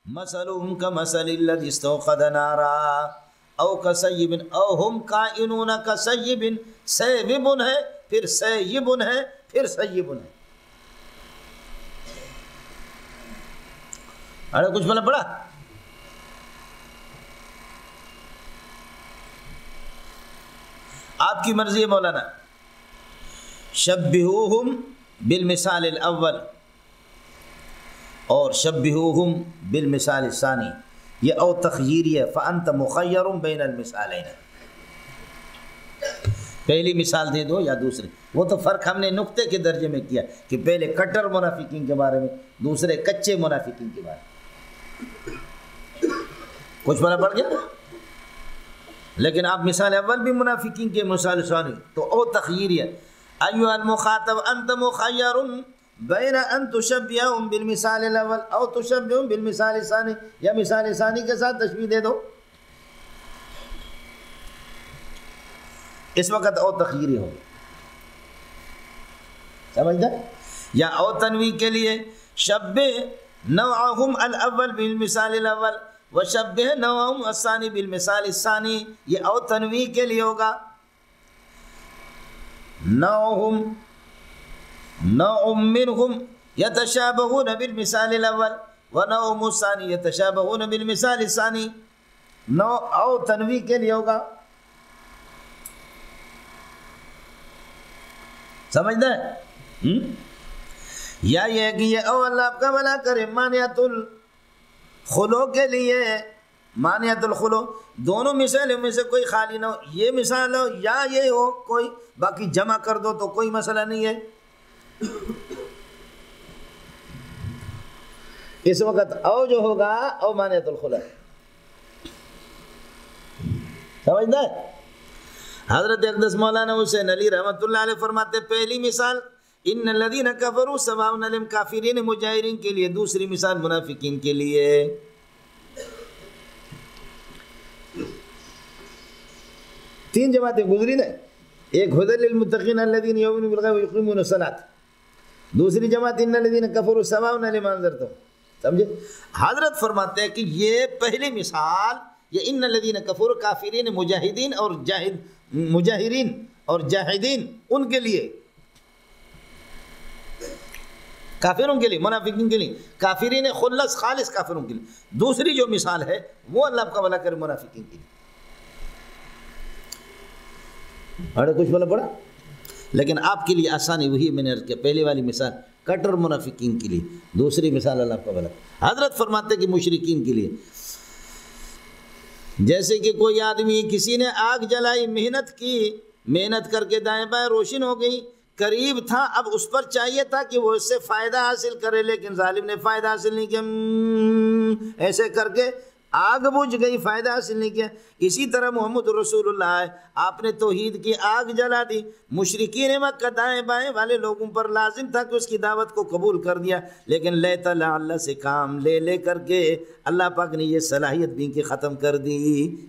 مثلهم كمثل الذي استوقد نارا او كسيب او هم كائنون كسيب، سيب ہے پھر سيب ہے پھر سيب ہے. ارے کچھ بلا پڑا؟ آپ کی مرضی ہے مولانا. شبہوہم بالمثال الاول اور شبہوہم بالمثال الثانی، یہ او تخییری ہے. فانت مخیر بین المثالین، پہلی مثال دے دو یا دوسری. وہ تو فرق ہم نے نقطے کے درجے میں کیا کہ پہلے کٹر منافقین کے بارے میں، دوسرے کچے منافقین کے بارے میں. کچھ فرق پڑ گیا؟ لیکن آپ مثال اول بھی منافقین کے، مثال ثانی تو او تخییری ہے. ایھا المخاطب انت مخیر بین ان تشبہہم بالمثال الاول او تشبہہم بالمثال الثانی، یا مثال ثانی کے ساتھ تشبیہ دے دو. اس وقت او تخییری ہوگی، سمجھتا؟ یا او تنویع کے لیے شبہ نوعہم الاول بالمثال الاول وشبہ نوعہم الثانی بالمثال الثانی، یہ او تنویع کے لیے ہوگا. نوعہم نوع منہم یتشابہون بالمثال الاول ونوعہم الثانی یتشابہون بالمثال الثانی، نوع او تنویع کے لیے ہوگا. سمجھتا ہے؟ یا یہ کہ یہ او اللہ آپ کا بھلا کرے مانعۃ الخلو کے لیے، مانعۃ الخلو دونوں مثالوں میں سے کوئی خالی نہ ہو. یہ مثال ہو یا یہ ہو کوئی، باقی جمع کر دو تو کوئی مسئلہ نہیں ہے. اس وقت او جو ہوگا او مانعۃ الخلو ہے. سمجھتا ہے؟ حضرت اقدس مولانا حسین علی رحمۃ اللہ علیہ فرماتے پہلی مثال ان الذین کفروا سواء علیہم، کافرین مجاہرین کے لیے. دوسری مثال منافقین کے لیے. تین جماعتیں گزری نا، ایک ہدی للمتقین الذین یؤمنون بالغیب ویقیمون الصلاۃ، دوسری جماعت ان الذین کفروا سواء علیہم انذرتہم. سمجھے؟ حضرت فرماتے ہیں کہ یہ پہلی مثال یہ ان الذین کفروا کافرین مجاہدین اور مجاہرین اور جاہدین ان کے لیے، کافروں کے لیے، منافقین کے لیے. کافرین خلص خالص کافروں کے لیے. دوسری جو مثال ہے وہ اللہ کا بھلا کرے منافقین کے لیے. اڑے کچھ بولا پڑا؟ لیکن آپ کے لیے آسانی وہی میں نے عرض کیا، پہلی والی مثال کٹر منافقین کے لیے، دوسری مثال اللہ کا بھلا. حضرت فرماتے کہ مشرکین کے لیے جیسے کہ کوئی آدمی کسی نے آگ جلائی، محنت کی، محنت کر کے دائیں بائیں روشن ہو گئی، قریب تھا، اب اس پر چاہیے تھا کہ وہ اس سے فائدہ حاصل کرے لیکن ظالم نے فائدہ حاصل نہیں کیا، ایسے کر کے آگ بجھ گئی، فائدہ حاصل نہیں کیا. اسی طرح محمد رسول اللہ ہے، آپ نے توحید کی آگ جلا دی. مشرکین مکہ دائیں بائیں والے لوگوں پر لازم تھا کہ اس کی دعوت کو قبول کر دیا، لیکن لیت لعل سے کام لے لے کر کے اللہ پاک نے یہ صلاحیت بھی کی ختم کر دی.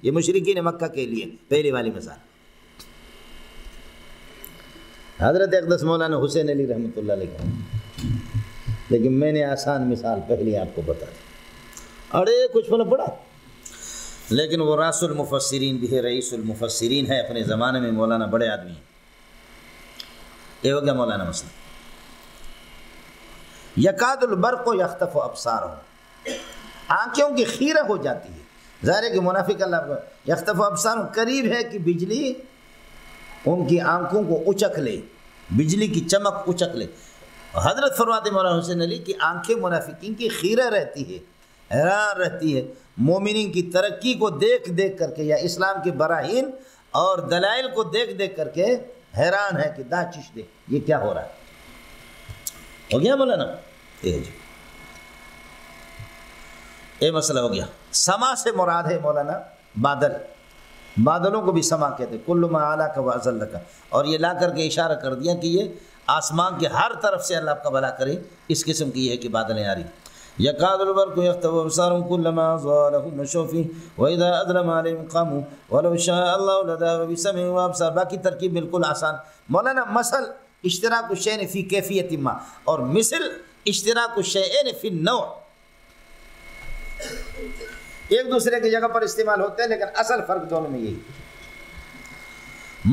یہ مشرکین مکہ کے لیے پہلی والی مثال. حضرت اقدس مولانا حسین علی رحمۃ اللہ علیہ، لیکن میں نے آسان مثال پہلی آپ کو بتا دی. اڑے کچھ فرق پڑا؟ لیکن وہ راس المفسرین بھی ہے، رئیس المفسرین ہے اپنے زمانے میں، مولانا بڑے آدمی ہیں. یہ ہو گیا مولانا مسئلہ. یکاد البرق یخطف ابصارہم، آنکھوں کی خیرہ ہو جاتی ہے. ظاہر ہے کہ منافق اللہ کو یخطف ابصارہم، قریب ہے کہ بجلی ان کی آنکھوں کو اچک لے، بجلی کی چمک اچک لے. حضرت فرماتے مولانا حسین علی کی آنکھیں منافقین کی خیرہ رہتی ہے، حیران رہتی ہے، مومنین کی ترقی کو دیکھ دیکھ کر کے، یا اسلام کے براہین اور دلائل کو دیکھ دیکھ کر کے حیران ہے کہ دا چیز دے یہ کیا ہو رہا ہے. ہو گیا مولانا؟ یہ مسئلہ ہو گیا. سما سے مراد ہے مولانا بادل، بادلوں کو بھی سما کہتے، کل ما علاک و ازلک، اور یہ لا کر کے اشارہ کر دیا کہ یہ آسمان کے ہر طرف سے اللہ آپ کا بھلا کرے، اس قسم کی ہے کہ بادلیں آ رہی. یکاد البرق یخطف ابصارہم کلما اضاء لهم مشوا فیہ واذا اظلم علیہم قاموا ولو شاء اللہ لذهب بسمعہم وابصارہم. باقی ترکیب بالکل آسان. مولانا مثل اشتراک الشیء فی کیفیت ما، اور مثل اشتراک الشیئین فی النوع. ایک دوسرے کی جگہ پر استعمال ہوتے ہیں لیکن اصل فرق دونوں میں یہی.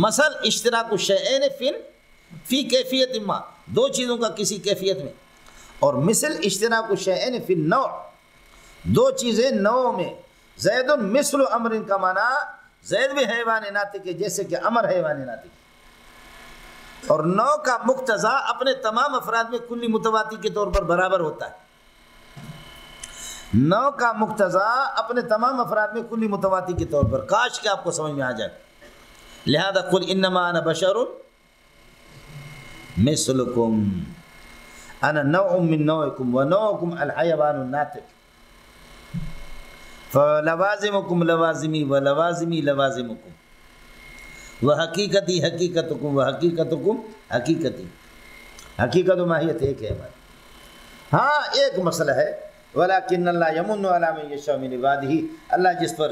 مثل اشتراک الشیئین فی کیفیت ما، دو چیزوں کا کسی کیفیت میں، اور مثل اشتراک الشیئین فی النوع، دو چیزیں نوع میں. زید مثل امر کا معنی زید بھی حیوان ناطق ہے جیسے کہ امر حیوان ناطق. اور نوع کا مقتضا اپنے تمام افراد میں کلی متواتی کے طور پر برابر ہوتا ہے. نوع کا مقتضا اپنے تمام افراد میں کلی متواتی کے طور پر. کاش کہ آپ کو سمجھ میں آ جائے. لہذا قل انما انا بشر مثلکم انا نوع من نوعکم ونوعکم الحیوان الناطق فلوازمکم لوازمی ولوازمی لوازمکم وحقیقتی حقیقتکم وحقیقتکم حقیقتی. حقیقت و ماہیت ایک ہے ہماری. ہاں ایک مسئلہ ہے ولیکن اللہ یمن علی من یشاء من عبادہ، اللہ جس پر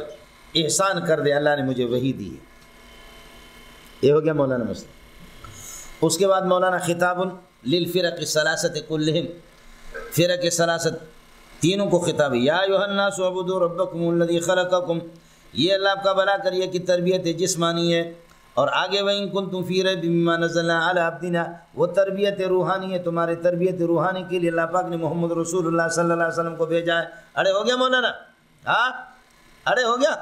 احسان کر دے اللہ نے مجھے وحی دی ہے. یہ ہو گیا مولانا مسئلہ. اس کے بعد مولانا خطاب للفرق الثلاثۃ کلہم، فرق ثلاثت تینوں کو خطاب ہے. یا ایھا الناس اعبدوا ربکم الذی خلقکم، یہ اللہ آپ کا بھلا کریے کہ تربیت جسمانی ہے. اور آگے وَإِن كُنتُمْ فِي رَيْبٍ مِّمَّا نَزَّلْنَا عَلَىٰ عَبْدِنَا، وہ تربیت روحانی ہے، تمہارے تربیت روحانی کے لیے اللہ پاک نے محمد رسول اللہ صلی اللہ علیہ وسلم کو بھیجا ہے. اڑے ہو گیا مولانا؟ ہاں اڑے ہو گیا.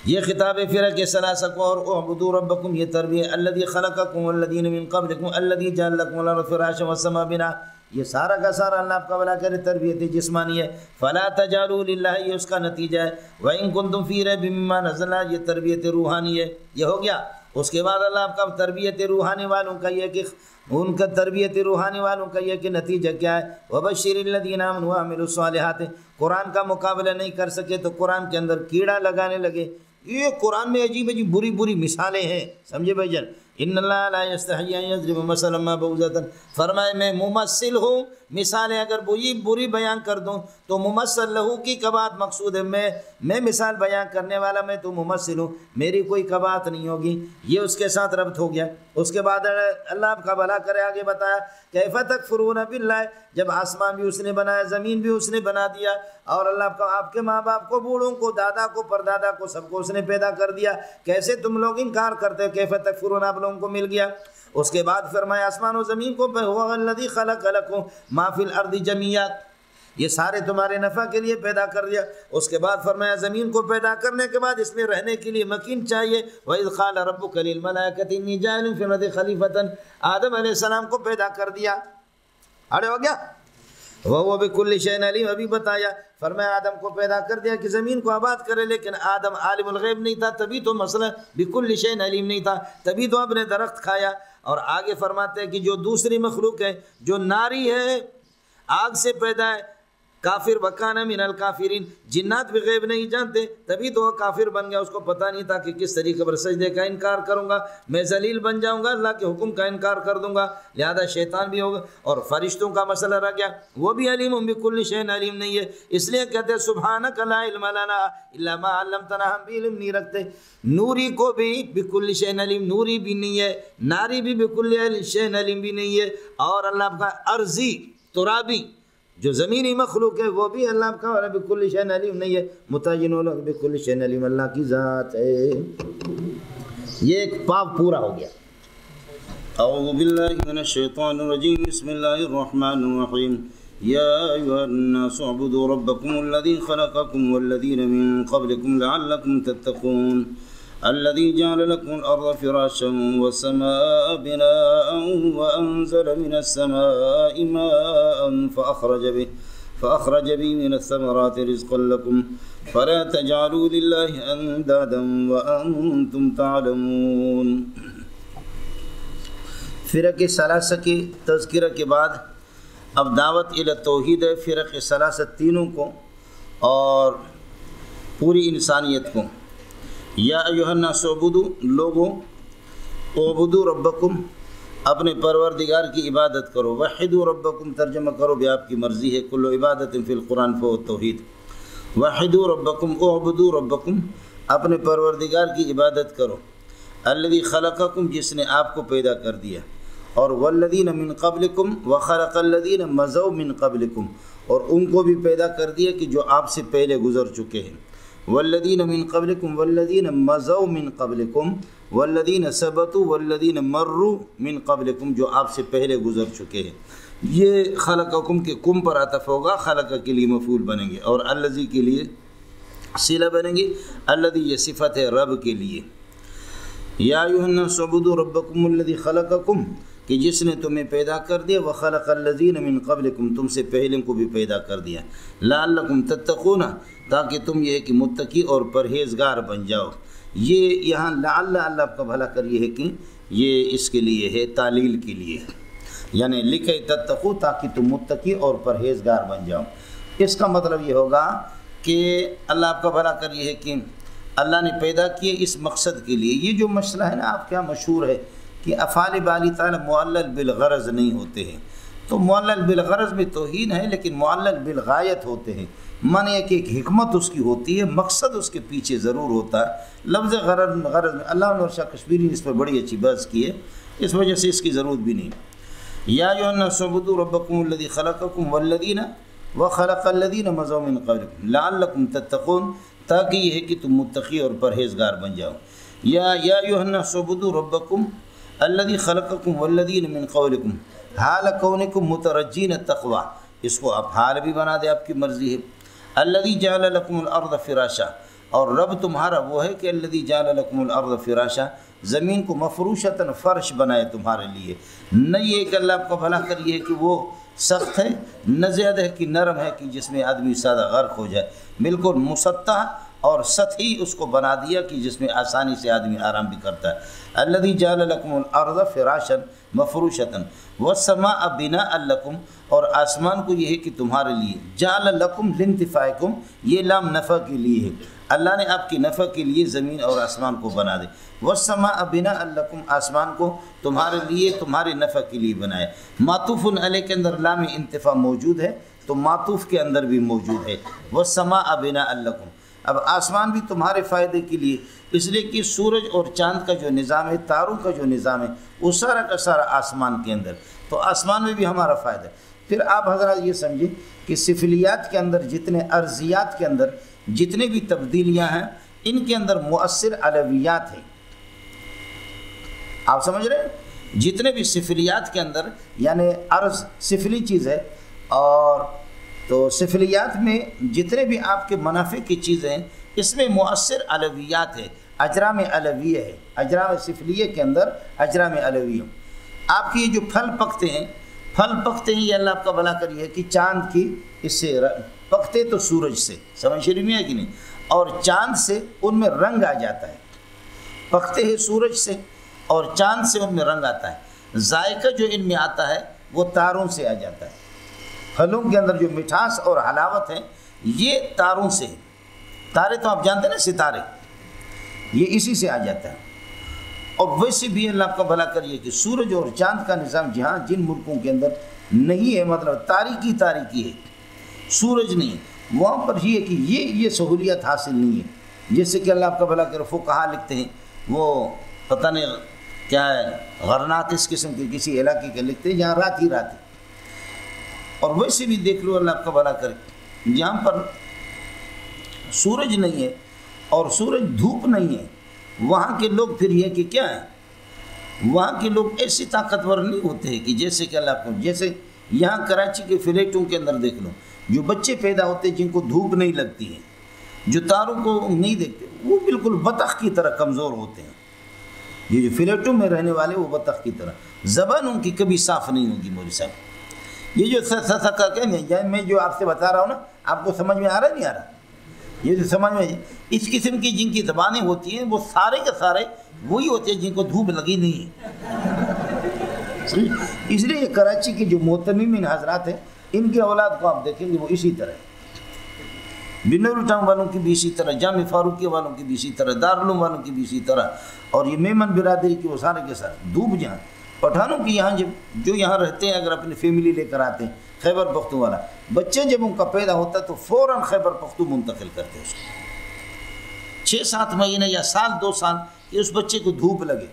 یہ خطاب فرق ثلاثہ کو. اور اعبدوا ربکم، یہ تربیت الذی خلقکم والذین من قبلکم الذی جعل لکم الارض فراشا والسماء بناء، یہ سارا کا سارا اللہ آپ کا بھلا کرے تربیت جسمانی ہے. فلا تجعلوا للہ، یہ اس کا نتیجہ ہے. وَإِن كُنتُمْ فِي رَيْبٍ مِّمَّا نَزَّلْنَا، یہ تربیت روحانی ہے. یہ ہو گیا. اس کے بعد اللہ آپ کا تربیت روحانی والوں کا یہ کہ ان کا تربیت روحانی والوں کا یہ کہ نتیجہ کیا ہے. وَبَشِّرِ الَّذِينَ آمَنُوا وَعَمِلُوا الصَّالِحَاتِ، قرآن کا مقابلہ نہیں کر سکے تو قرآن کے اندر کیڑا لگانے لگے. یہ قرآن میں عجیب عجیب بری بری مثالیں ہیں، سمجھے بھائی جان. ان اللہ لا یستحیی ان یضرب مثلا ما بعوضۃ، فرمائے میں ممثل ہوں، مثالیں اگر بری بیان کر دوں تو ممثل لہو کی کبات مقصود ہے. میں مثال بیان کرنے والا، میں تو ممثل ہوں، میری کوئی کبات نہیں ہوگی. یہ اس کے ساتھ ربط ہو گیا. اس کے بعد اللہ آپ کا بھلا کرے آگے بتایا کیف تکفرون باللہ، جب آسمان بھی اس نے بنایا، زمین بھی اس نے بنا دیا، اور اللہ کا آپ کے ماں باپ کو، بوڑھوں کو، دادا کو، پردادا کو، سب کو اس نے پیدا کر دیا، کیسے تم لوگ انکار کرتے ہو؟ کیف تکفرون، آپ لوگوں کو مل گیا. اس کے بعد فرمایا آسمان و زمین کو هو الذی خلق لکم ما فی الارض جمیعا، یہ سارے تمہارے نفع کے لیے پیدا کر دیا. اس کے بعد فرمایا زمین کو پیدا کرنے کے بعد اس میں رہنے کے لیے مکین چاہیے. وَإِذْ قَالَ رَبُّكَ لِلْمَلَائِكَةِ إِنِّي جَاعِلٌ فِي الْأَرْضِ خَلِيفَةً، آدم علیہ السلام کو پیدا کر دیا. اڑے ہو گیا. وَهُوَ بِكُلِّ شَيْءٍ عَلِيمٌ، ابھی بتایا. فرمایا آدم کو پیدا کر دیا کہ زمین کو آباد کرے، لیکن آدم عالم الغیب نہیں تھا، تبھی تو مسئلہ بِكُلِّ شَيْءٍ عَلِيمٌ نہیں تھا، تبھی تو آپ نے درخت کھایا. اور آگے فرماتے ہیں کہ جو دوسری مخلوق ہے، جو ناری ہے، آگ سے پیدا ہے، کافر وکانا من الکافرین، جنات بھی غیب نہیں جانتے، تبھی تو وہ کافر بن گیا. اس کو پتہ نہیں تھا کہ کس طریقے پر سجدے کا انکار کروں گا، میں ذلیل بن جاؤں گا، اللہ کے حکم کا انکار کر دوں گا. لہذا شیطان بھی ہوگا. اور فرشتوں کا مسئلہ رہ گیا، وہ بھی علیم بکل شیء علیم نہیں ہے. اس لیے کہتے ہیں سبحانک لا علم لنا الا ما علمتنا، ہم بھی علم نہیں رکھتے. نوری کو بھی بکل شیء علیم، نوری بھی نہیں ہے، ناری بھی بکل شیء علیم بھی نہیں ہے. اور اللہ کا ارضی ترابی جو زمینی مخلوق ہے وہ بھی اللہ کا والا بکل شیء علیم نہیں ہے. متعین بکل شیء علیم اللہ کی ذات ہے. یہ ایک باب پورا ہو گیا. اعوذ باللہ من الشیطان الرجیم، بسم اللہ الرحمن الرحیم. یا ایھا الناس اعبدوا ربکم الذی خلقکم والذین من قبلکم لعلکم تتقون الذي جعل لكم الأرض فراشا والسماء بناء وأنزل من السماء ماء فأخرج به من الثمرات رزقا لكم فلا تجعلوا لله أندادا وأنتم تعلمون. فرق ثلاثہ کی تذکرہ کے بعد اب دعوت الی توحید ہے، فرق ثلاثہ تینوں کو اور پوری انسانیت کو. یا ایھا الناس اعبدوا، لوگوں، اعبدوا ربکم، اپنے پروردگار کی عبادت کرو. وحدوا ربکم، ترجمہ کرو بھی آپ کی مرضی ہے، کل عبادت فی القرآن فہو التوحید. وحدوا ربکم، اعبدوا ربکم، اپنے پروردگار کی عبادت کرو. الذی خلقکم، جس نے آپ کو پیدا کر دیا. اور والذین من قبلکم وخلق الذین مضوا من قبلکم، اور ان کو بھی پیدا کر دیا کہ جو آپ سے پہلے گزر چکے ہیں۔ والذین من قبلکم والذین مضوا من قبلکم والذین ثبتوا والذین مروا من قبلکم، جو آپ سے پہلے گزر چکے ہیں۔ یہ خلقکم کے کم پر عطف ہوگا، خلق کے لیے مفعول بنیں گے، اور الذی کے لیے صلہ بنیں گے۔ الذی یہ صفت ہے رب کے لیے۔ یا ایھا الناس اعبدوا ربکم الذی خلقکم، کہ جس نے تمہیں پیدا کر دیا، وخلق الذین من قبلکم، تم سے پہلے کو بھی پیدا کر دیا، لعلکم تتقون، تاکہ تم یہ کہ متقی اور پرہیزگار بن جاؤ۔ یہ یہاں لعل اللہ آپ کا بھلا کر یہ ہے کہ یہ اس کے لیے ہے، تعلیل کے لیے، یعنی لکھے تتقو، تاکہ تم متقی اور پرہیزگار بن جاؤ۔ اس کا مطلب یہ ہوگا کہ اللہ آپ کا بھلا کر یہ ہے کہ اللہ نے پیدا کیے اس مقصد کے لیے۔ یہ جو مسئلہ ہے نا آپ کے یہاں مشہور ہے کہ افعال باری تعالیٰ معلل بالغرض نہیں ہوتے ہیں، تو معلل بالغرض میں توہین ہے، لیکن معلل بالغایت ہوتے ہیں۔ معنی ہے کہ ایک حکمت اس کی ہوتی ہے، مقصد اس کے پیچھے ضرور ہوتا ہے۔ لفظ غرض میں اللہ نے شاہ کشمیری نے اس پر بڑی اچھی بحث کی ہے، اس وجہ سے اس کی ضرورت بھی نہیں۔ یا ایھا الناس اعبدوا ربکم الذی خلقکم والذین وخلق الذین مضوا من قبلکم لعلکم تتقون، تاکہ یہ ہے کہ تم متقی اور پرہیزگار بن جاؤ۔ یا ایھا الناس اعبدوا ربکم الذی خلقکم والذین من قبلکم حال کونکم مترجین التقوی، اس کو آپ حال بھی بنا دیں، آپ کی مرضی ہے۔ الذی جعل لکم الارض فراشا، اور رب تمہارا وہ ہے کہ الذی جعل لکم الارض فراشا، زمین کو مفروشتاً فرش بنائے تمہارے لیے۔ نہ یہ کہ اللہ آپ کو بھلا کر یہ ہے کہ وہ سخت ہے، نہ زیادہ ہے کہ نرم ہے کہ جس میں آدمی سادہ غرق ہو جائے، بالکل مسطح اور سطحی اس کو بنا دیا کہ جس میں آسانی سے آدمی آرام بھی کرتا ہے۔ الذی جعل لکم الارض فراشا مفروشتاً والسماء بناء لکم، اور آسمان کو یہ ہے کہ تمہارے لیے، جعل لکم لانتفاعکم، یہ لام نفع کے لیے ہے، اللہ نے آپ کی نفع کے لیے زمین اور آسمان کو بنا دے۔ والسماء بناء لکم، آسمان کو تمہارے لیے، تمہارے نفع کے لیے بنایا۔ معطوف علیہ کے اندر لام انتفاع موجود ہے، تو معطوف کے اندر بھی موجود ہے والسماء بناء لکم۔ اب آسمان بھی تمہارے فائدے کے لیے، اس لیے کہ سورج اور چاند کا جو نظام ہے، تاروں کا جو نظام ہے، وہ سارا کا سارا آسمان کے اندر، تو آسمان میں بھی ہمارا فائدہ ہے۔ پھر آپ حضرات یہ سمجھیں کہ سفلیات کے اندر جتنے ارضیات کے اندر جتنے بھی تبدیلیاں ہیں، ان کے اندر مؤثر علویات ہیں۔ آپ سمجھ رہے ہیں؟ جتنے بھی سفلیات کے اندر، یعنی ارض سفلی چیز ہے، اور تو سفلیات میں جتنے بھی آپ کے منافع کی چیزیں ہیں، اس میں مؤثر علویات ہے، اجرام علویہ ہے۔ اجرام سفلیہ کے اندر اجرام علویہ، آپ کے یہ جو پھل پکتے ہیں، یہ اللہ آپ کا بھلا کر یہ ہے کہ چاند کی اس سے پکتے تو سورج سے، سمجھ شریف میں ہے کہ نہیں، اور چاند سے ان میں رنگ آ جاتا ہے، پکتے ہیں سورج سے اور چاند سے ان میں رنگ آتا ہے۔ ذائقہ جو ان میں آتا ہے وہ تاروں سے آ جاتا ہے، پھلوں کے اندر جو مٹھاس اور حلاوت ہے یہ تاروں سے ہے۔ تارے تو آپ جانتے ہیں نا، ستارے، یہ اسی سے آ جاتا ہے۔ اور ویسے بھی اللہ آپ کا بھلا کریے کہ سورج اور چاند کا نظام جہاں جن ملکوں کے اندر نہیں ہے، مطلب تاریکی ہے، سورج نہیں، وہاں پر یہ ہے کہ یہ سہولیت حاصل نہیں ہے۔ جیسے کہ اللہ آپ کا بھلا کرے، فقہا لکھتے ہیں، وہ پتہ نہیں کیا ہے، غرنات اس قسم کے کسی علاقے کے لکھتے ہیں جہاں رات ہی رات ہے۔ اور ویسے بھی دیکھ لو اللہ آپ کا بھلا کرے، جہاں پر سورج نہیں ہے اور سورج دھوپ نہیں ہے، وہاں کے لوگ پھر یہ کہ کیا ہے، وہاں کے لوگ ایسے طاقتور نہیں ہوتے ہیں کہ جیسے کہ اللہ کو، جیسے یہاں کراچی کے فلیٹوں کے اندر دیکھ لو، جو بچے پیدا ہوتے ہیں جن کو دھوپ نہیں لگتی ہے، جو تاروں کو نہیں دیکھتے، وہ بالکل بطخ کی طرح کمزور ہوتے ہیں۔ یہ جو فلیٹوں میں رہنے والے وہ بطخ کی طرح، زبان ان کی کبھی صاف نہیں ہوگی۔ مولوی صاحب، یہ جو سسکا کہ میں جو آپ سے بتا رہا ہوں نا، آپ کو سمجھ میں آ رہا نہیں آ رہا؟ یہ جو سمجھ میں اس قسم کی جن کی زبانیں ہوتی ہیں، وہ سارے کے سارے وہی ہوتے ہیں جن کو دھوپ لگی نہیں ہے۔ اس لیے یہ کراچی کے جو محتمین حضرات ہیں، ان کے اولاد کو آپ دیکھیں گے وہ اسی طرح ہے، بنور ٹاؤن والوں کی بھی اسی طرح، جامع فاروقیہ والوں کی بھی اسی طرح، دارالعلوم والوں کی بھی اسی طرح، اور یہ میمن برادری کی وہ سارے کے ساتھ دھوپ جہاں پٹھانوں کی یہاں جو یہاں رہتے ہیں، اگر اپنی فیملی لے کر آتے ہیں، خیبر پختونخوا، بچے جب ان کا پیدا ہوتا ہے تو فوراً خیبر پختونخوا منتقل کرتے ہیں اس کو، 6-7 مہینے یا سال 2 سال کہ اس بچے کو دھوپ لگے،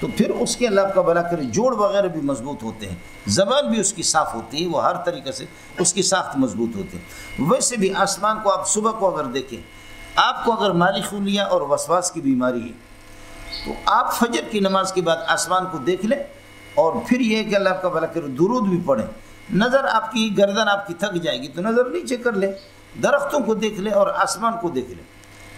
تو پھر اس کے اللہ آپ کا بھلا کرے جوڑ وغیرہ بھی مضبوط ہوتے ہیں، زبان بھی اس کی صاف ہوتی ہے، وہ ہر طریقے سے اس کی ساخت مضبوط ہوتی ہے۔ ویسے بھی آسمان کو آپ صبح کو اگر دیکھیں، آپ کو اگر مالی خلیہ اور وسواس کی بیماری ہے تو آپ فجر کی نماز کے بعد آسمان کو دیکھ لیں، اور پھر یہ کہ اللہ آپ کا بھلا کرے درود بھی پڑھیں۔ نظر آپ کی گردن آپ کی تھک جائے گی تو نظر نیچے کر لیں، درختوں کو دیکھ لیں اور آسمان کو دیکھ لیں۔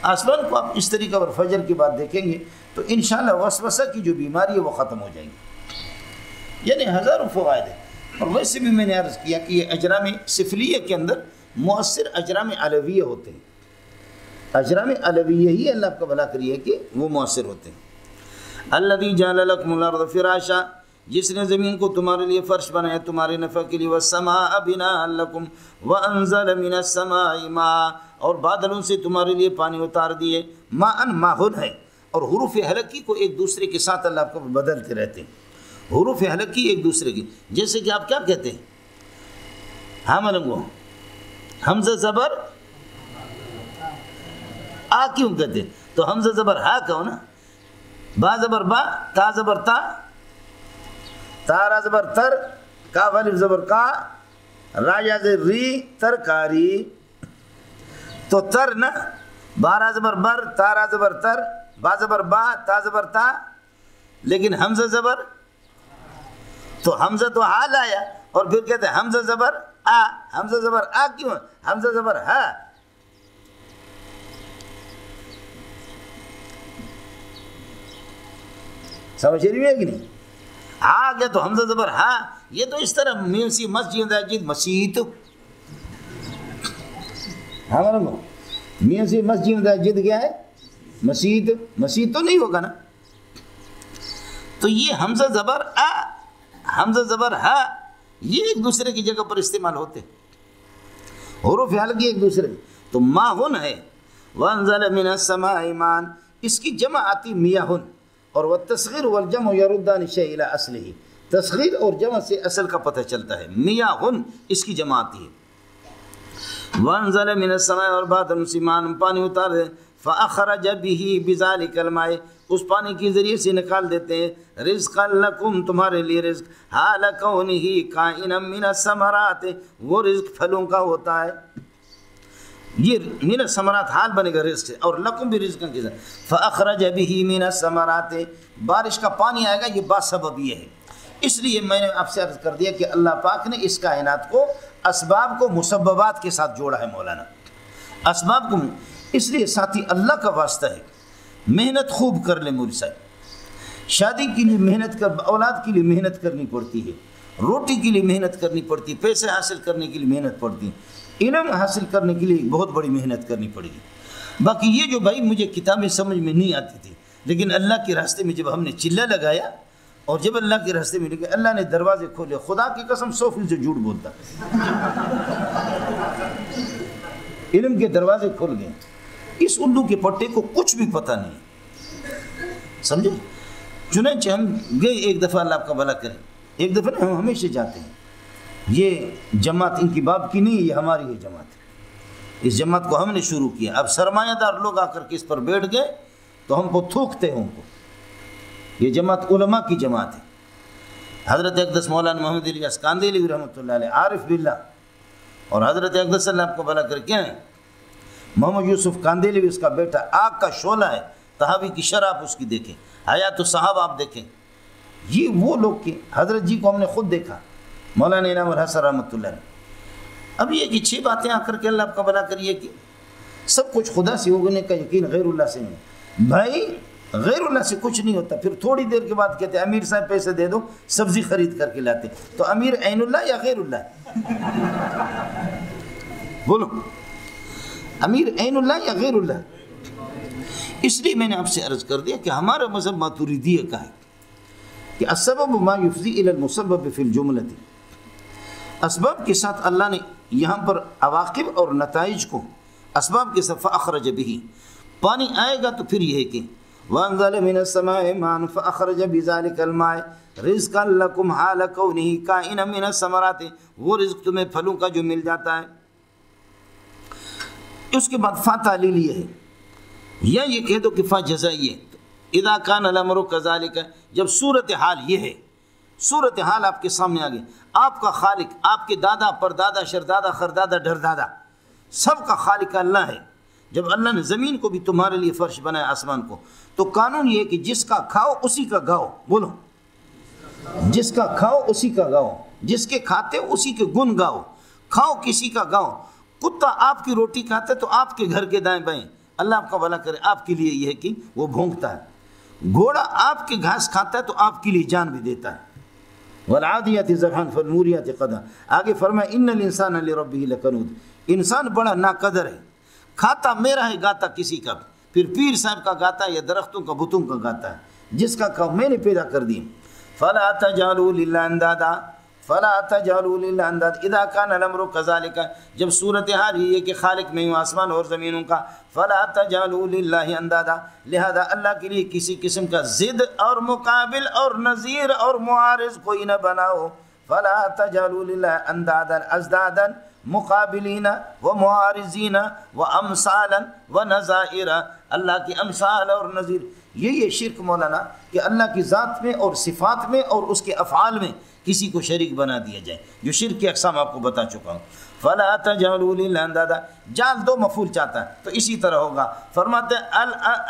آسمان کو آپ اس طریقے پر فجر کے بعد دیکھیں گے تو انشاءاللہ وسوسہ کی جو بیماری ہے وہ ختم ہو جائے گی، یعنی ہزاروں فوائد ہیں۔ اور ویسے بھی میں نے عرض کیا کہ یہ اجرام سفلیہ کے اندر مؤثر اجرام علویہ ہوتے ہیں، اجرام علویہ ہی اللہ آپ کا بھلا کریے کہ وہ مؤثر ہوتے ہیں۔ الذی جعل لکم الارض فراشا، جس نے زمین کو تمہارے لیے فرش بنایا تمہارے نفع کے لیے، والسماء بناء لکم وانزل من السماء ماء، اور بادلوں سے تمہارے لیے پانی اتار دیے۔ ماء ماہن ہے، اور حروف حلقی کو ایک دوسرے کے ساتھ اللہ آپ کو بدلتے رہتے ہیں، حروف حلقی ایک دوسرے کی، جیسے کہ آپ کیا کہتے ہیں، ہاں ملنگو حمزہ زبر آ کیوں کہتے ہیں؟ تو حمزہ زبر ہا کہو نا، با زبر با، تا زبر تا، تارا زبر تر، کاف الف زبر کا، را یا زبر ری، ترکاری، تو تر نا، بارا زبر بر، تارا زبر تر، با زبر با، تا زبر تا، لیکن حمزہ زبر، تو حمزہ تو ہا لایا اور پھر کہتے ہیں حمزہ زبر آ، حمزہ زبر آ کیوں؟ حمزہ زبر ہا۔ سمجھ رہی ہے کہ نہیں؟ آ گیا تو حمزہ زبر ہا، یہ تو اس طرح میوسی مسجد مسیت، ہاں مانو میوسی مسجد کیا ہے؟ مسیت، مسیت تو نہیں ہوگا نا۔ تو یہ حمزہ زبر آ، حمزہ زبر ہا، یہ ایک دوسرے کی جگہ پر استعمال ہوتے ہیں، حروف حلقی ایک دوسرے کی۔ تو ماہن ہے، وانزل من السماء ماء، اس کی جمع آتی میاہن، اور والتصغیر والجمع یردان الشیء الی اصلہ، تصغیر اور جمع سے اصل کا پتہ چلتا ہے۔ میاہن اس کی جمع آتی ہے۔ وانزل من السماء، اور بادل سے ماء، پانی اتار دے، فاخرج به بذلک الماء، اس پانی کے ذریعے سے نکال دیتے ہیں، رزقا لکم، تمہارے لیے رزق، حال کونہ کائنا من الثمرات، وہ رزق پھلوں کا ہوتا ہے، یہ من الثمرات حال بنے گا رزق سے، اور لکم بھی رزق کے ذریعے، فاخرج به من الثمرات، بارش کا پانی آئے گا، یہ باسبب یہ ہے۔ اس لیے میں نے آپ سے عرض کر دیا کہ اللہ پاک نے اس کائنات کو اسباب کو مسببات کے ساتھ جوڑا ہے مولانا، اسباب کو، اس لیے ساتھی اللہ کا واسطہ ہے، محنت خوب کر لیں مولوی صاحب، شادی کے لیے محنت کر، اولاد کے لیے محنت کرنی پڑتی ہے، روٹی کے لیے محنت کرنی پڑتی ہے، پیسے حاصل کرنے کے لیے محنت پڑتی ہے، علم حاصل کرنے کے لیے بہت بڑی محنت کرنی پڑے گی۔ باقی یہ جو بھائی مجھے کتابیں سمجھ میں نہیں آتی تھی، لیکن اللہ کے راستے میں جب ہم نے چلہ لگایا اور جب اللہ کے راستے میں لگے، اللہ نے دروازے کھولے، خدا کی قسم 100% جھوٹ بولتا، علم کے دروازے کھل گئے۔ اس الو کے پٹے کو کچھ بھی پتہ نہیں، سمجھے؟ چنانچہ ہم گئے ایک دفعہ، اللہ آپ کا بھلا کرے، ایک دفعہ ہم ہمیشہ جاتے ہیں، یہ جماعت ان کی باب کی نہیں، یہ ہماری یہ جماعت ہے، اس جماعت کو ہم نے شروع کیا۔ اب سرمایہ دار لوگ آ کر کے اس پر بیٹھ گئے تو ہم کو تھوکتے ہیں ان کو، یہ جماعت علماء کی جماعت ہے۔ حضرت اقدس مولانا محمد الیاس کاندیلی رحمۃ اللہ علیہ، عارف باللہ، اور حضرت اقدس اللہ آپ کو بھلا کر کیا ہے، محمد یوسف کاندیلی اس کا بیٹا، آگ کا شعلہ ہے، تحاوی کی شرح آپ اس کی دیکھیں، حیات الصحابہ آپ دیکھیں، یہ وہ لوگ کے حضرت جی کو ہم نے خود دیکھا، مولانا انعام الحسن رحمۃ اللہ علیہ۔ اب یہ کہ 6 باتیں آ کر کے اللہ آپ کا بھلا کریے کہ سب کچھ خدا سے ہونے کا یقین غیر اللہ سے نہیں، بھائی غیر اللہ سے کچھ نہیں ہوتا۔ پھر تھوڑی دیر کے بعد کہتے ہیں امیر صاحب پیسے دے دو، سبزی خرید کر کے لاتے، تو امیر عین اللہ یا غیر اللہ؟ بولو، امیر عین اللہ یا غیر اللہ؟ اس لیے میں نے آپ سے عرض کر دیا کہ ہمارا مذہب ماتوریدیہ کا ہے کہ السبب ما یفضی الی المسبب فی الجملۃ، اسباب کے ساتھ اللہ نے یہاں پر عواقب اور نتائج کو اسباب کے ساتھ فاخرج به، پانی آئے گا تو پھر یہ ہے کہ وانزل من السماء ماء فاخرج بذلك الماء رزقا لكم حال كونه كائنا من الثمرات، وہ رزق تمہیں پھلوں کا جو مل جاتا ہے۔ اس کے بعد فا تعلیلیہ ہے، یا یہ کہہ دو کہ فا جزائیہ، اذا کان الامر کذالک، جب صورتحال یہ ہے، صورتحال آپ کے سامنے آ گئی، آپ کا خالق، آپ کے دادا پردادا شردادا خردادا ڈردادا سب کا خالق اللہ ہے، جب اللہ نے زمین کو بھی تمہارے لیے فرش بنایا، آسمان کو، تو قانون یہ ہے کہ جس کا کھاؤ اسی کا گاؤ، بولو جس کا کھاؤ اسی کا گاؤ، جس کے کھاتے اسی کے گن گاؤ، کھاؤ کسی کا گاؤ۔ کتا آپ کی روٹی کھاتا ہے تو آپ کے گھر کے دائیں بائیں، اللہ آپ کا بھلا کرے، آپ کے لیے یہ ہے کہ وہ بھونکتا ہے۔ گھوڑا آپ کے گھاس کھاتا ہے تو آپ کے لیے جان بھی دیتا ہے۔ والعادیات ضبحا فالموریات قدحا، آگے فرمایا ان الانسان لربہ لکنود، انسان بڑا ناقدر ہے، کھاتا میرا ہے گاتا کسی کا، پھر پیر صاحب کا گاتا ہے یا درختوں کا بتوں کا گاتا ہے، جس کا کھاؤ میں نے پیدا کر دی۔ فلا تجعلوا للہ اندادا، فلا تجعلوا للہ انداد اذا کان الامر کذالک، جب صورتحال یہ ہے کہ خالق میں ہوں آسمان اور زمینوں کا، فلا تجعلوا للہ اندادا، لہذا اللہ کے لیے کسی قسم کا ضد اور مقابل اور نظیر اور معارض کوئی نہ بناؤ۔ فلا تجعلوا للہ اندادا ازدادا مقابلین و معارضین و امثالا و نظائر، اللہ کی امثال اور نظیر، یہ شرک مولانا کہ اللہ کی ذات میں اور صفات میں اور اس کے افعال میں کسی کو شریک بنا دیا جائے، جو شرک کے اقسام آپ کو بتا چکا ہوں۔ فلا تجعلوا للہ اندادا، جال دو مفعول چاہتا ہے تو اسی طرح ہوگا، فرماتے ہیں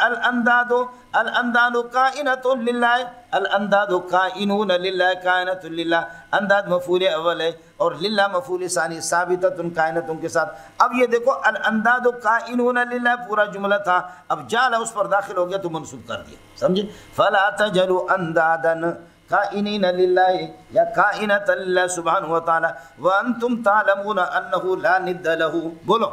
الانداد الانداد کائنۃ للہ، الانداد کائنون للہ، کائنۃ للہ، انداد مفعول اول ہے اور للہ مفعول ثانی، ثابتۃ کائنۃ کے ساتھ۔ اب یہ دیکھو الانداد کائنون للہ پورا جملہ تھا، اب جال اس پر داخل ہو گیا تو منصوب کر دیا، سمجھے؟ فلا تجعلوا اندادا کائنین للہ یا کائنۃ للہ سبحانہ وتعالی وانتم تعلمون انہ لا ند لہ، بولو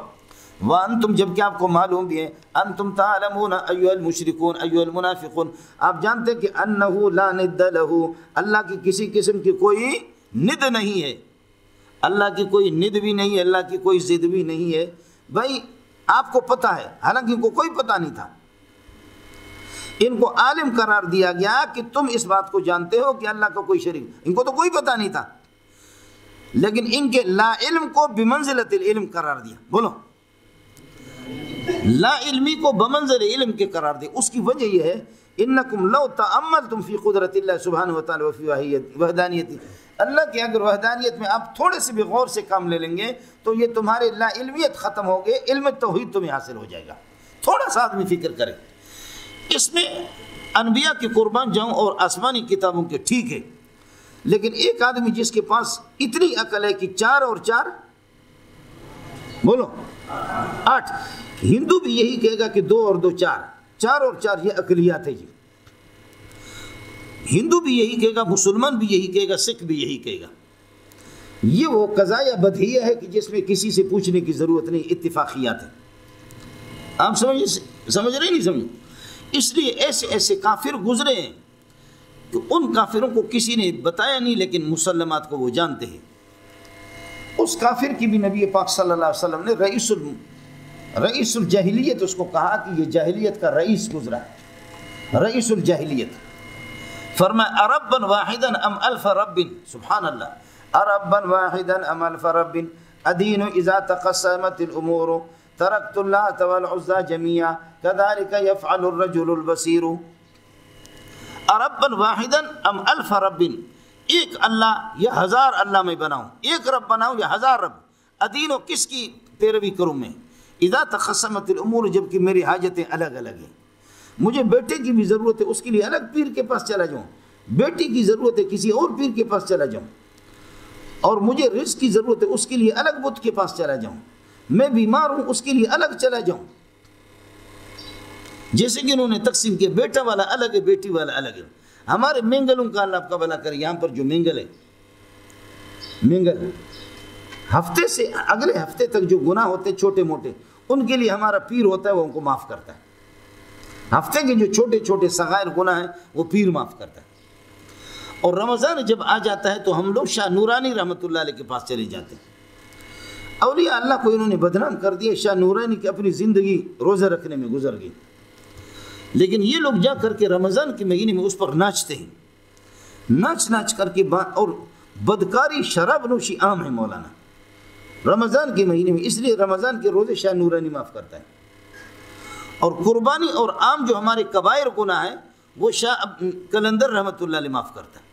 وانتم، جبکہ آپ کو معلوم بھی ہے، انتم تعلمون ایھا المشرکون ایھا المنافقون، آپ جانتے کہ انہ لا ند لہ، اللہ کی کسی قسم کی کوئی ند نہیں ہے، اللہ کی کوئی ند بھی نہیں ہے، اللہ کی کوئی ضد بھی نہیں ہے۔ بھائی آپ کو پتہ ہے، حالانکہ ان کو کوئی پتہ نہیں تھا، ان کو عالم قرار دیا گیا کہ تم اس بات کو جانتے ہو کہ اللہ کا کوئی شریک، ان کو تو کوئی پتہ نہیں تھا، لیکن ان کے لا علم کو بمنزلت العلم قرار دیا، بولو لا علمی کو بمنزل علم کے قرار دیا۔ اس کی وجہ یہ ہے انکم لو تأملتم فی قدرت اللہ سبحانہ وتعالی وفی وحدانیت، اللہ کی اگر وحدانیت میں آپ تھوڑے سے بھی غور سے کام لے لیں گے تو یہ تمہارے لا علمیت ختم ہو گئے، علم توحید تمہیں حاصل ہو جائے گا۔ تھوڑا سا آدمی فکر کرے، اس میں انبیاء کی قربان جاؤں اور آسمانی کتابوں کے ٹھیک ہے، لیکن ایک آدمی جس کے پاس اتنی عقل ہے کہ 4 اور 4 بولو 8، ہندو بھی یہی کہے گا کہ 2 اور 2 4، 4 اور 4 یہ عقلیات ہے، یہ ہندو بھی یہی کہے گا، مسلمان بھی یہی کہے گا، سکھ بھی یہی کہے گا۔ یہ وہ قضایا بدیہیہ ہے کہ جس میں کسی سے پوچھنے کی ضرورت نہیں، اتفاقیات ہیں۔ آپ سمجھ رہے نہیں سمجھ؟ اس لیے ایسے ایسے کافر گزرے ہیں کہ ان کافروں کو کسی نے بتایا نہیں، لیکن مسلمات کو وہ جانتے ہیں۔ اس کافر کی بھی نبی پاک صلی اللہ علیہ وسلم نے رئیس الجاہلیت اس کو کہا کہ یہ جاہلیت کا رئیس گزرا ہے، رئیس الجاہلیت۔ فرمایا اربا واحدا ام الف رب، سبحان اللہ، اربا واحدا ام الف رب، ادین اذا تقسمت الامور ترکت اللہ والعزى جميعا كذلك يفعل الرجل البصیر۔ اربا واحدا ام الف رب، ایک اللہ یا 1000 اللہ میں بناؤں، ایک رب بناؤں یا 1000 رب، ادینو کس کی پیروی کروں میں، اذا تقسمت الامور، جبکہ میری حاجتیں الگ الگ ہیں، مجھے بیٹے کی بھی ضرورت ہے، اس کے لیے الگ پیر کے پاس چلا جاؤں، بیٹی کی ضرورت ہے کسی اور پیر کے پاس چلا جاؤں، اور مجھے رزق کی ضرورت ہے اس کے لیے الگ بت کے پاس چلا جاؤں، میں بیمار ہوں اس کے لیے الگ چلا جاؤں۔ جیسے کہ انہوں نے تقسیم کیا، بیٹا والا الگ ہے، بیٹی والا الگ ہے۔ ہمارے مینگلوں کا اللہ آپ کا بھلا کرے، یہاں پر جو مینگل ہے، مینگل ہفتے سے اگلے ہفتے تک جو گناہ ہوتے چھوٹے موٹے، ان کے لیے ہمارا پیر ہوتا ہے، وہ ان کو معاف کرتا ہے۔ ہفتے کے جو چھوٹے چھوٹے صغائر گناہ ہیں وہ پیر معاف کرتا ہے۔ اور رمضان جب آ جاتا ہے تو ہم لوگ شاہ نورانی رحمۃ اللہ علیہ کے پاس چلے جاتے ہیں۔ اولیاء اللہ کو انہوں نے بدنام کر دیا، شاہ نورانی کی اپنی زندگی روزہ رکھنے میں گزر گئی، لیکن یہ لوگ جا کر کے رمضان کے مہینے میں اس پر ناچتے ہیں، ناچ کر کے اور بدکاری شراب نوشی عام ہے مولانا رمضان کے مہینے میں، اس لیے رمضان کے روزے شاہ نورانی معاف کرتا ہے۔ اور قربانی اور عام جو ہمارے کبائر گناہ ہیں وہ شاہ کلندر رحمۃ اللہ علیہ معاف کرتا ہے۔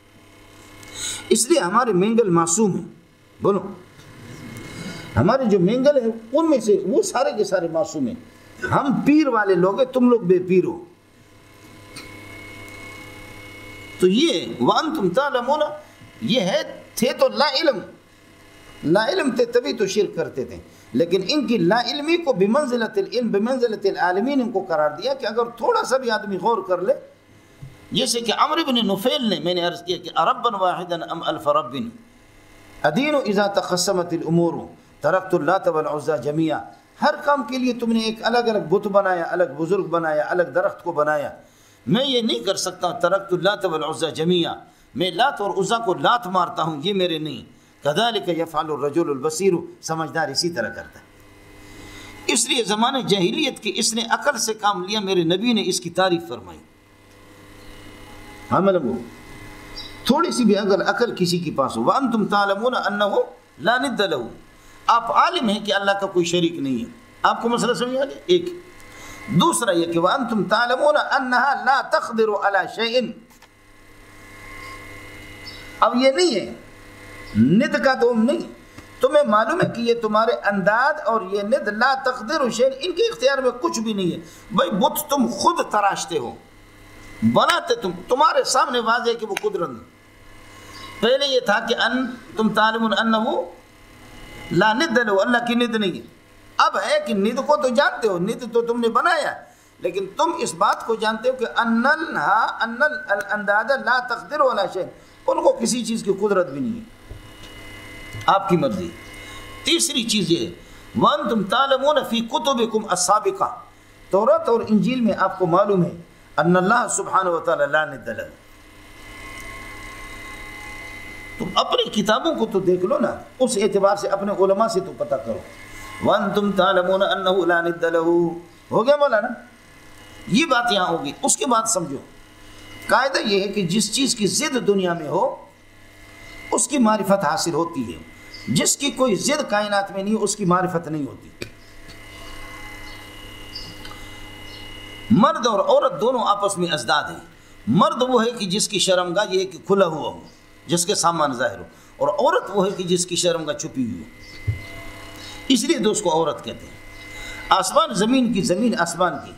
اس لیے ہمارے مینگل معصوم ہیں، بولو ہمارے جو مینگل ہیں ان میں سے وہ سارے کے سارے معصوم ہیں۔ ہم پیر والے لوگ ہیں، تم لوگ بے پیر ہو۔ تو یہ وانتم تعلمون یہ ہے، تھے تو لا علم تھے تبھی تو شرک کرتے تھے، لیکن ان کی لا علمی کو بمنزلت العلم بمنزلت العالمین ان کو قرار دیا کہ اگر تھوڑا سا بھی آدمی غور کر لے، جیسے کہ عمرو بن نفیل نے، میں نے عرض کیا کہ اربا واحدا ام الف رب ادین اذا تقسمت الامور ترکت اللات والعزى جميعا، ہر کام کے لیے تم نے ایک الگ الگ بت بنایا، الگ بزرگ بنایا، الگ درخت کو بنایا، میں یہ نہیں کر سکتا ترکت اللات والعزى جميعا، میں لات اور عزا کو لات مارتا ہوں، یہ میرے نہیں۔ کذالک یفعل الرجل البصیر، سمجھدار اسی طرح کرتا ہے۔ اس لیے زمانے جاہلیت کے اس نے عقل سے کام لیا، میرے نبی نے اس کی تعریف فرمائی۔ تھوڑی سی بھی اگر عقل کسی کے پاس ہو، وانتم تعلمون انہ لا ند لہ، آپ عالم ہیں کہ اللہ کا کوئی شریک نہیں ہے۔ آپ کو مسئلہ سمجھ آ گیا؟ ایک دوسرا یہ کہ وانتم تعلمون انہا لا تقدر علی شیء، اب یہ نہیں ہے ند کا تو نہیں، تمہیں معلوم ہے کہ یہ تمہارے انداد اور یہ ند لا تقدر شیء، ان کے اختیار میں کچھ بھی نہیں ہے۔ بھائی بت تم خود تراشتے ہو، بناتے تمہارے سامنے واضح ہے کہ وہ قدرت نہیں۔ پہلے یہ تھا کہ تم تعلمون انہ لا ند لہ، اللہ کی ند نہیں ہے۔ اب ہے کہ ند کو تو جانتے ہو، ند تو تم نے بنایا، لیکن تم اس بات کو جانتے ہو کہ ان الانداد لا تقدر علی شیء، ان کو کسی چیز کی قدرت بھی نہیں ہے، آپ کی مرضی۔ تیسری چیز یہ ہے وانتم تعلمون فی کتبکم السابقہ، تورات اور انجیل میں آپ کو معلوم ہے ان اللہ سبحانہ وتعالی لا ند لہ۔ تم اپنی کتابوں کو تو دیکھ لو نا، اس اعتبار سے اپنے علماء سے تو پتہ کرو۔ وانتم تعلمون انہ لا ند لہ، ہو گیا مولانا؟ یہ بات یہاں ہوگی۔ اس کے بعد سمجھو قاعدہ یہ ہے کہ جس چیز کی ضد دنیا میں ہو اس کی معرفت حاصل ہوتی ہے، جس کی کوئی ضد کائنات میں نہیں اس کی معرفت نہیں ہوتی۔ مرد اور عورت دونوں آپس میں ازداد ہیں۔ مرد وہ ہے کہ جس کی شرمگاہ یہ ہے کہ کھلا ہوا ہو، جس کے سامان ظاہر ہو، اور عورت وہ ہے کہ جس کی شرمگاہ چھپی ہوئی ہو، اس لیے دوست کو عورت کہتے ہیں۔ آسمان زمین کی، زمین آسمان کی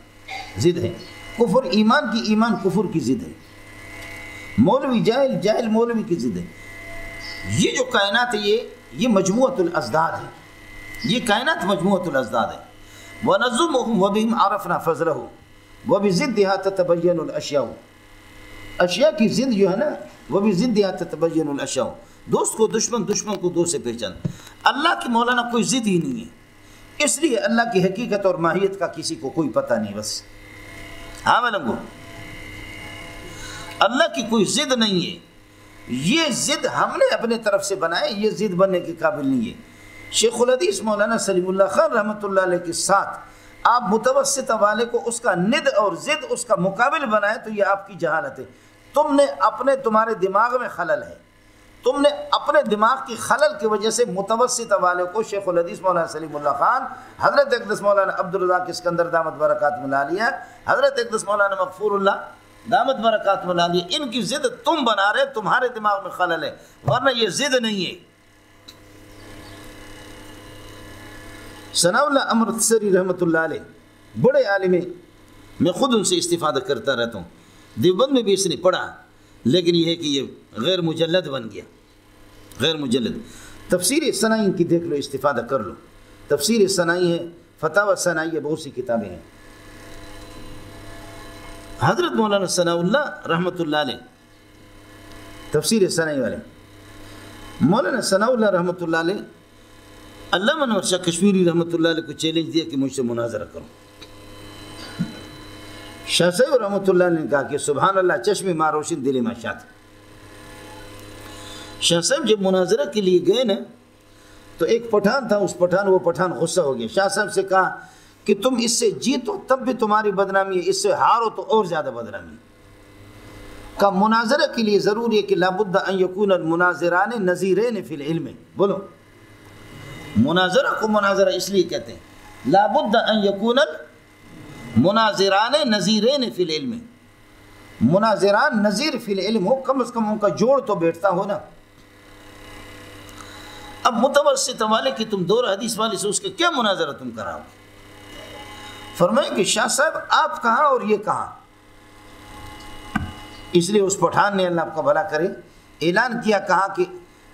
ضد ہے، کفر ایمان کی، ایمان کفر کی ضد ہے، مولوی جاہل، جاہل مولوی کی ضد ہے۔ یہ جو کائنات ہے یہ مجموعۃ الازداد ہے، یہ کائنات مجموعۃ الازداد ہے۔ وَنَظُمُهُمْ وَبِهِمْ عَرَفْنَا فَضْلَهُ وَبِضِدِّهَا تَتَبَيَّنُ الْأَشْيَاءُ، اشیاء کی ضد جو ہے نا، وَبِضِدِّهَا تَتَبَيَّنُ الْأَشْيَاءُ، دوست کو دشمن، دشمن کو دوست سے پہچان۔ اللہ کی مولانا کوئی ضد ہی نہیں ہے، اس لیے اللہ کی حقیقت اور ماہیت کا کسی کو کوئی پتہ نہیں۔ بس ہاں ملنگو، اللہ کی کوئی ضد نہیں ہے، یہ ضد ہم نے اپنے طرف سے بنائے، یہ ضد بننے کے قابل نہیں ہے۔ شیخ الحدیث مولانا سلیم اللہ خان رحمۃ اللہ علیہ کے ساتھ آپ متوسط والے کو اس کا ند اور ضد اس کا مقابل بنائے تو یہ آپ کی جہالت ہے۔ تم نے تمہارے دماغ میں خلل ہے، تم نے اپنے دماغ کی خلل کی وجہ سے متوسط والے کو شیخ الحدیث مولانا سلیم اللہ خان، حضرت اقدس مولانا عبدالرزاق اسکندر دامت برکاتہ العالیہ، حضرت اقدس مولانا مغفور اللہ دامت برکاتہ العالیہ، ان کی ضد تم بنا رہے، تمہارے دماغ میں خلل ہے، ورنہ یہ ضد نہیں ہے۔ ثناء اللہ امرتسری رحمۃ اللہ علیہ بڑے عالم ہیں، میں خود ان سے استفادہ کرتا رہتا ہوں، دیوبند میں بھی اس نے پڑھا، لیکن یہ ہے کہ یہ غیر مجلد بن گیا، غیر مجلد۔ تفسیر ثنائی کی دیکھ لو، استفادہ کر لو، تفسیر ثنائی ہے، فتاوی ثنائی ہے، بہت سی کتابیں ہیں۔ حضرت مولانا ثناء اللہ رحمۃ اللہ علیہ تفسیر ثنائی والے، مولانا ثناء اللہ رحمۃ اللہ علیہ علامہ انور شاہ کشمیری رحمۃ اللہ علیہ کو چیلنج دیا کہ مجھ سے مناظرہ کرو۔ شاہ صاحب رحمۃ اللہ نے کہا کہ سبحان اللہ، چشم ما روشن دل ما شاد۔ شاہ صاحب جب مناظرہ کے لیے گئے نا تو ایک پٹھان تھا، وہ پٹھان غصہ ہو گیا، شاہ صاحب سے کہا کہ تم اس سے جیتو تب بھی تمہاری بدنامی ہے، اس سے ہارو تو اور زیادہ بدنامی ہے۔ کہ مناظرہ کے لیے ضروری ہے کہ لابد ان یکون المناظران نظیرین فی العلم، بولو مناظرہ کو مناظرہ اس لیے کہتے ہیں، لابد ان یکون المناظران نظیرین فی العلم، مناظران نظیر فی العلم ہو، کم از کم ان کا جوڑ تو بیٹھتا ہو نا۔ اب متوسط والے کی تم دور حدیث والے سے اس کے کیا مناظرہ تم کراؤ گے؟ فرمائے کہ شاہ صاحب آپ کہاں اور یہ کہاں۔ اس لیے اس پٹھان نے، اللہ آپ کا بھلا کرے، اعلان کیا، کہا کہ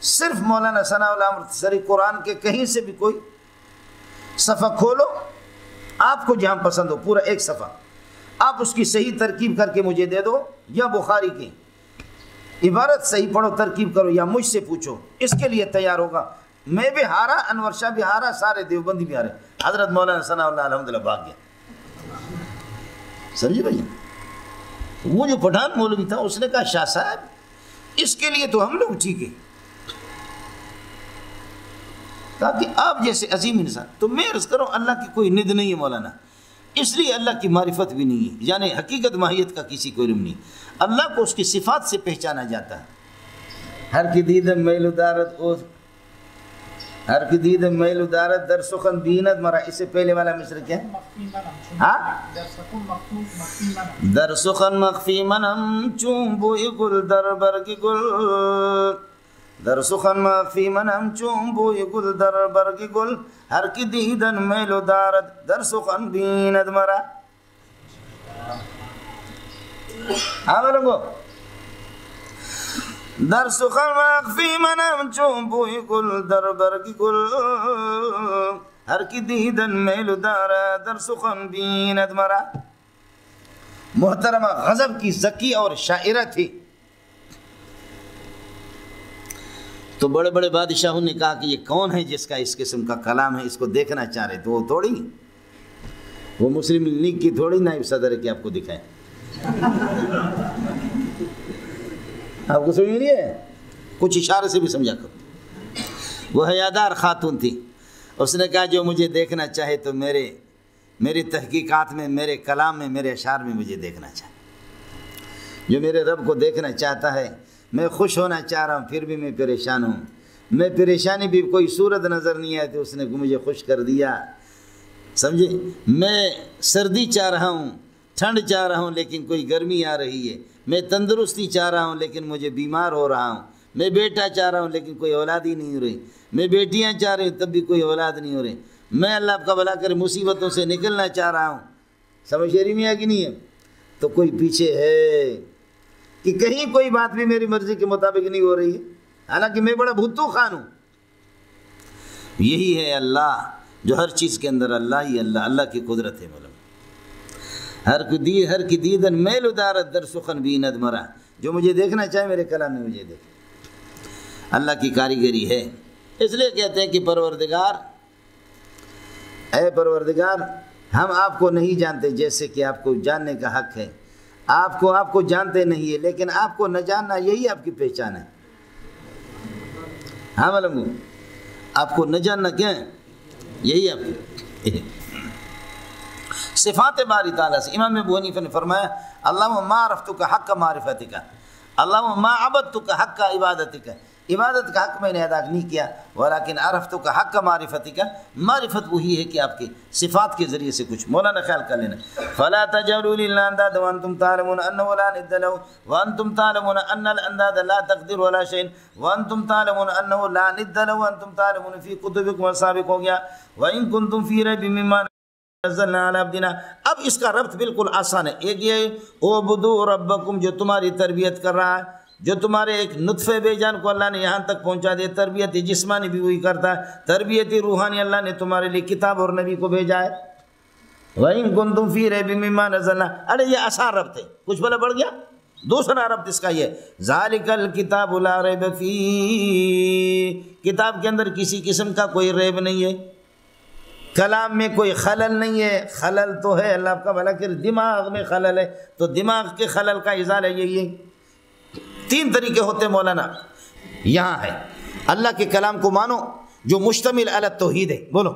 صرف مولانا ثناء اللہ امرتسری قرآن کے کہیں سے بھی کوئی صفحہ کھولو، آپ کو جہاں پسند ہو، پورا ایک صفحہ آپ اس کی صحیح ترکیب کر کے مجھے دے دو، یا بخاری کی عبارت صحیح پڑھو، ترکیب کرو، یا مجھ سے پوچھو، اس کے لیے تیار ہوگا۔ میں بھی ہارا، انور شاہ بھی ہارا، سارے دیوبندی بھی ہارے، حضرت مولانا ثناء اللہ الحمدللہ بھاگ گیا۔ سمجھے بھائی؟ وہ جو پٹھان مولوی تھا اس نے کہا شاہ صاحب اس کے لیے تو ہم لوگ ٹھیک ہے، تاکہ آپ جیسے عظیم انسان، تو میں عرض کروں اللہ کی کوئی ند نہیں ہے مولانا، اس لیے اللہ کی معرفت بھی نہیں ہے، یعنی حقیقت ماہیت کا کسی کو علم نہیں، اللہ کو اس کی صفات سے پہچانا جاتا ہے۔ ہر کی دید میل دارت او، ہر کی دید میل دارت در سخن بینت مرا، اس سے پہلے والا مصر کیا ہے؟ ہاں، در سخن مخفی منم چون بوئی گل در برگ گل، در سخن مخفی منم چون بوئی گل در برگ گل، ہر کی دیدن میل دارت در سخن بینت مرا۔ ہاں بولو، در سخن مخفی منم چون بوئی گل در برگ گل، ہر کی دیدن میل دارت در سخن بینت مرا۔ محترمہ غضب کی ذکی اور شاعرہ تھی، تو بڑے بڑے بادشاہوں نے کہا کہ یہ کون ہے جس کا اس قسم کا کلام ہے، اس کو دیکھنا چاہ رہے، تو وہ تھوڑی، وہ مسلم لیگ کی تھوڑی نائب صدر ہے کہ آپ کو دکھائیں۔ آپ کو سمجھ نہیں ہے، کچھ اشارے سے بھی سمجھا کرو۔ وہ حیادار خاتون تھی، اس نے کہا جو مجھے دیکھنا چاہے تو میری تحقیقات میں، میرے کلام میں، میرے اشعار میں مجھے دیکھنا چاہے۔ جو میرے رب کو دیکھنا چاہتا ہے، میں خوش ہونا چاہ رہا ہوں پھر بھی میں پریشان ہوں، میں پریشانی بھی کوئی صورت نظر نہیں آئی تو اس نے مجھے خوش کر دیا، سمجھے؟ میں سردی چاہ رہا ہوں، ٹھنڈ چاہ رہا ہوں لیکن کوئی گرمی آ رہی ہے، میں تندرستی چاہ رہا ہوں لیکن مجھے بیمار ہو رہا ہوں، میں بیٹا چاہ رہا ہوں لیکن کوئی اولاد ہی نہیں ہو رہی، میں بیٹیاں چاہ رہی ہوں تب بھی کوئی اولاد نہیں ہو رہی، میں اللہ آپ کا بھلا کرے مصیبتوں سے نکلنا چاہ رہا ہوں۔ سمجھ شیری میں ہے کہ نہیں ہے؟ تو کوئی پیچھے ہے کہ کہیں کوئی بات بھی میری مرضی کے مطابق نہیں ہو رہی ہے، حالانکہ میں بڑا بھتو خان ہوں۔ یہی ہے اللہ، جو ہر چیز کے اندر اللہ ہی اللہ، اللہ کی قدرت ہے۔ مولانا ہر کی دیدن میل دارت در سخن بیند مرا، جو مجھے دیکھنا چاہے میرے کلام میں مجھے دیکھے، اللہ کی کاریگری ہے۔ اس لیے کہتے ہیں کہ پروردگار، اے پروردگار، ہم آپ کو نہیں جانتے جیسے کہ آپ کو جاننے کا حق ہے، آپ کو جانتے نہیں ہے، لیکن آپ کو نہ جاننا یہی آپ کی پہچان ہے۔ ہاں معلوم، آپ کو نہ جاننا کیا ہے، یہی آپ کی صفات باری تعالیٰ سے۔ امام ابو حنیفہ نے فرمایا اللہم ما عرفتک حق معرفتک، اللہم ما عبدتک حق عبادتک، عبادت کا حق میں نے ادا نہیں کیا، ولیکن عرفتک حق معرفتک، معرفت وہی ہے کہ آپ کے صفات کے ذریعے سے کچھ۔ مولانا خیال کر لینا، فلا تجعلوا للہ اندادا وانتم تعلمون انہ لا ند لہ وانتم تعلمون ان الانداد لا تقدر ولا شیء وانتم تعلمون انہ لا ند لہ وانتم تعلمون فی کتبکم وسابق ہو گیا وان کنتم فی ریب مما نزلنا علی عبدنا۔ اب اس کا ربط بالکل آسان ہے، ایک یہ اعبدوا ربکم جو تمہاری تربیت کر رہا ہے، جو تمہارے ایک نطفے بے جان کو اللہ نے یہاں تک پہنچا دیا، تربیت جسمانی بھی وہی کرتا ہے، تربیت روحانی اللہ نے تمہارے لیے کتاب اور نبی کو بھیجا ہے۔ وَإِن كُنتُمْ فِي رَيْبٍ مِّمَّا نَزَّلْنَا، ارے یہ آسان ربط ہے، کچھ بلا بڑھ گیا۔ دوسرا ربط اس کا یہ ذَلِكَ الْكِتَابُ لَا رَيْبَ فِيهِ، کتاب کے اندر کسی قسم کا کوئی ریب نہیں ہے، کلام میں کوئی خلل نہیں ہے۔ خلل تو ہے، اللہ آپ کا بھلا کرے، دماغ میں خلل ہے، تو دماغ کے خلل کا ازالہ یہی ہے۔ تین طریقے ہوتے ہیں مولانا، یہاں ہے اللہ کے کلام کو مانو جو مشتمل علی التوحید ہے، بولو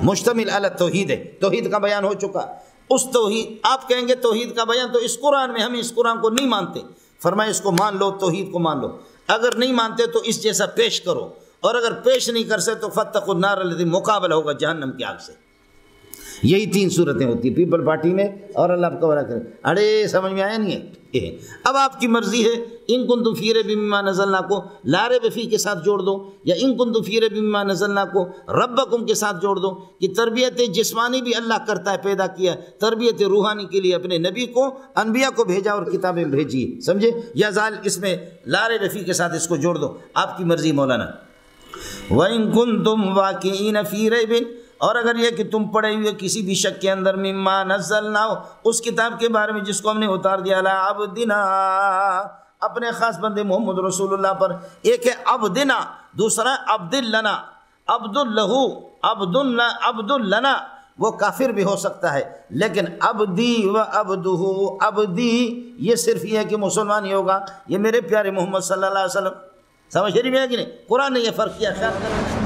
مشتمل علی التوحید ہے، توحید کا بیان ہو چکا، اس توحید آپ کہیں گے توحید کا بیان تو اس قرآن میں، ہم اس قرآن کو نہیں مانتے، فرمایا اس کو مان لو، توحید کو مان لو، اگر نہیں مانتے تو اس جیسا پیش کرو، اور اگر پیش نہیں کر سکتے تو فاتقوا النار التی، مقابلہ ہوگا جہنم کی آگ سے۔ یہی 3 صورتیں ہوتی ہیں پیپل پارٹی میں، اور اللہ آپ کا بھلا کرے۔ اڑے سمجھ میں آیا نہیں ہے؟ اب آپ کی مرضی ہے، ان کنتم فی ریب مما نزلنا کو لا ریب فی کے ساتھ جوڑ دو، یا ان کنتم فی ریب مما نزلنا کو ربکم کے ساتھ جوڑ دو، کہ تربیت جسمانی بھی اللہ کرتا ہے، پیدا کیا ہے، تربیت روحانی کے لیے اپنے نبی کو، انبیاء کو بھیجا اور کتابیں بھیجی، سمجھے؟ یا اس میں لا ریب فی کے ساتھ اس کو جوڑ دو، آپ کی مرضی مولانا۔ وَإِن كُنتُمْ وَاقِعِينَ فِي رَيْبٍ، اور اگر یہ کہ تم پڑے ہوئے کسی بھی شک کے اندر، مما نزلنا، اس کتاب کے بارے میں جس کو ہم نے اتار دیا، علی عبدنا، اپنے خاص بندے محمد رسول اللہ پر۔ ایک ہے عبدنا، دوسرا عبد لنا، عبد لہو، عبد لنا، وہ کافر بھی ہو سکتا ہے، لیکن عبدی و عبدہ، عبدی یہ صرف یہ ہے کہ مسلمان ہی ہوگا، یہ میرے پیارے محمد صلی اللہ علیہ وسلم۔ سمجھ رہی ہے کہ نہیں؟ قرآن نے یہ فرق کیا، خیال کرنا۔